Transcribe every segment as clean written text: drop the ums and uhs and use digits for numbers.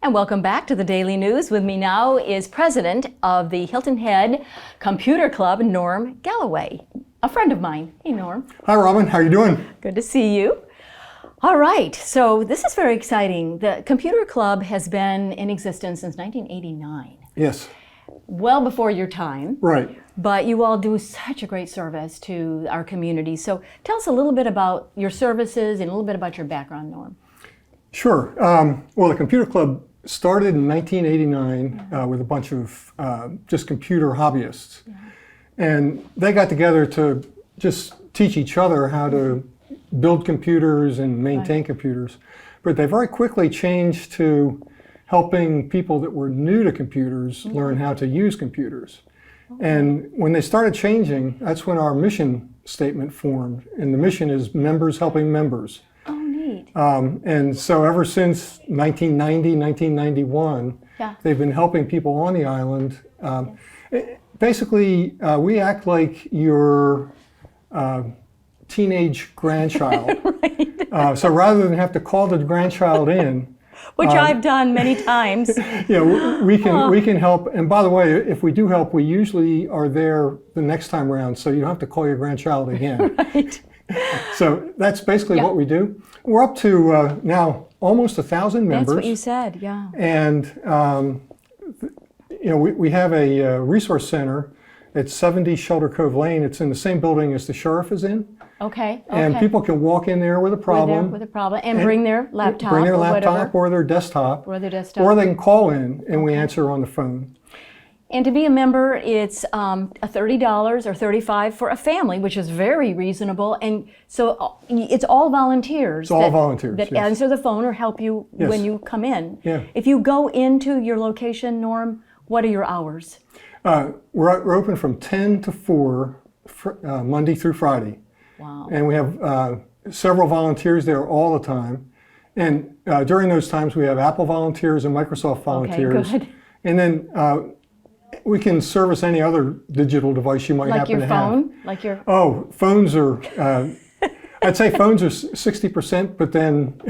And welcome back to the Daily News. With me now is President of the Hilton Head Computer Club, Norm Galloway, a friend of mine. Hey, Norm. Hi, Robyn. How are you doing? Good to see you. All right, so this is very exciting. The Computer Club has been in existence since 1989. Yes. Well before your time. Right. But you all do such a great service to our community. So tell us a little bit about your services and a little bit about your background, Norm. Sure. Well, the Computer Club started in 1989 with a bunch of just computer hobbyists. Yeah. And they got together to just teach each other how to build computers and maintain computers. But they very quickly changed to helping people that were new to computers learn how to use computers. And when they started changing, that's when our mission statement formed. And the mission is members helping members. Oh, neat. And so ever since 1990, 1991, they've been helping people on the island. Basically, we act like your teenage grandchild. Right. So rather than have to call the grandchild in, which I've done many times. Yeah, we can help. And by the way, if we do help, we usually are there the next time around, so you don't have to call your grandchild again. Right. So that's basically what we do. We're up to now almost 1,000 members. That's what you said, yeah. And we have a resource center at 70 Shelter Cove Lane. It's in the same building as the sheriff is in. Okay. And people can walk in there with a problem. And bring their laptop. Bring their laptop whatever. or their desktop. Or their desktop. Or they can call in and we answer on the phone. And to be a member, it's $30 or $35 for a family, which is very reasonable. And so it's all volunteers. It's all volunteers, that yes. answer the phone or help you when you come in. Yeah. If you go into your location, Norm, what are your hours? We're open from 10 to 4 Monday through Friday. Wow. And we have several volunteers there all the time. And during those times, we have Apple volunteers and Microsoft volunteers. Okay, good. And then we can service any other digital device you might happen to have. Like your phone? Oh, phones are, I'd say phones are 60%, but then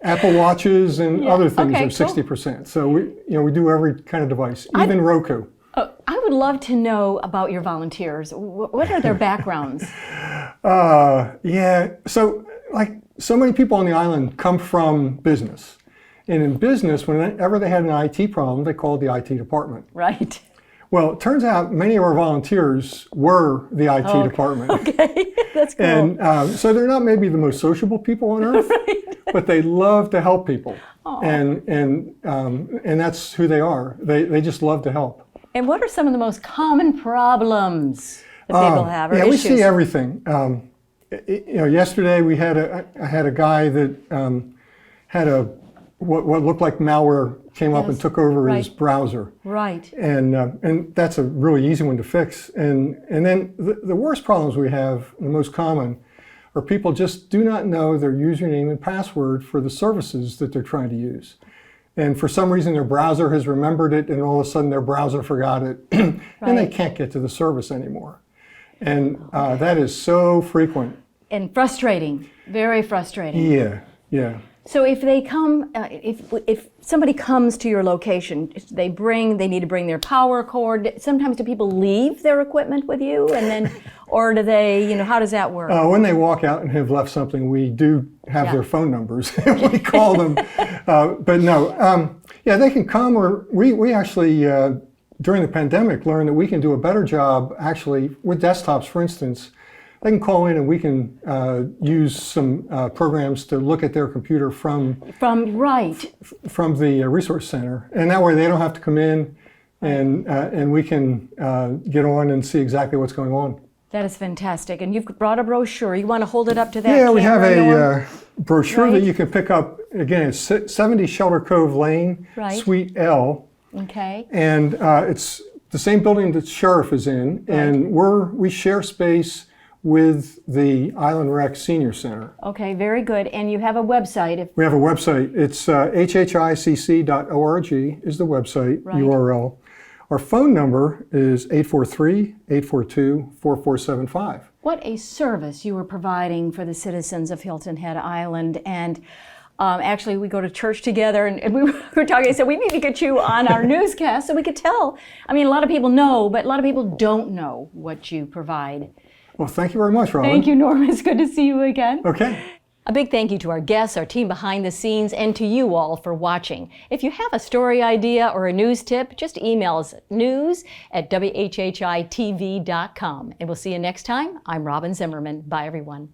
Apple Watches and other things are 60%. Cool. So we do every kind of device, even Roku. I would love to know about your volunteers. What are their backgrounds? So like so many people on the island come from business. And in business, whenever they had an IT problem, they called the IT department. Right. Well, it turns out many of our volunteers were the IT department. Okay, that's cool. And so they're not maybe the most sociable people on earth, right. But they love to help people. And that's who they are. They just love to help. And what are some of the most common problems that people have, or issues? We see everything. Yesterday I had a guy that had what looked like malware came up and took over his browser. Right. And that's a really easy one to fix. And then the worst problems we have, the most common, are people just do not know their username and password for the services that they're trying to use. And for some reason their browser has remembered it and all of a sudden their browser forgot it and they can't get to the service anymore. And that is so frequent. And frustrating, very frustrating. Yeah. So if they come, if somebody comes to your location, they need to bring their power cord. Sometimes do people leave their equipment with you, and then, or do they, how does that work? When they walk out and have left something, we do have their phone numbers. We call them, but no, they can come. Or we actually during the pandemic learned that we can do a better job actually with desktops, for instance. They can call in and we can use some programs to look at their computer from the resource center. And that way they don't have to come in and we can get on and see exactly what's going on. That is fantastic. And you've brought a brochure. You want to hold it up to that camera? Yeah, we have a brochure that you can pick up. Again, it's 70 Shelter Cove Lane, Suite L. Okay. And it's the same building that the sheriff is in. And we share space with the Island Rec Senior Center. Okay, very good. And you have a website. We have a website. It's WHHICC.org is the website URL. Our phone number is 843-842-4475. What a service you are providing for the citizens of Hilton Head Island. And Actually, we go to church together, and we were talking. I said, we need to get you on our newscast so we could tell. I mean, a lot of people know, but a lot of people don't know what you provide. Well, thank you very much, Robyn. Thank you, Norm. It's good to see you again. Okay. A big thank you to our guests, our team behind the scenes, and to you all for watching. If you have a story idea or a news tip, just email us at news@WHHITV.com. And we'll see you next time. I'm Robyn Zimmerman. Bye, everyone.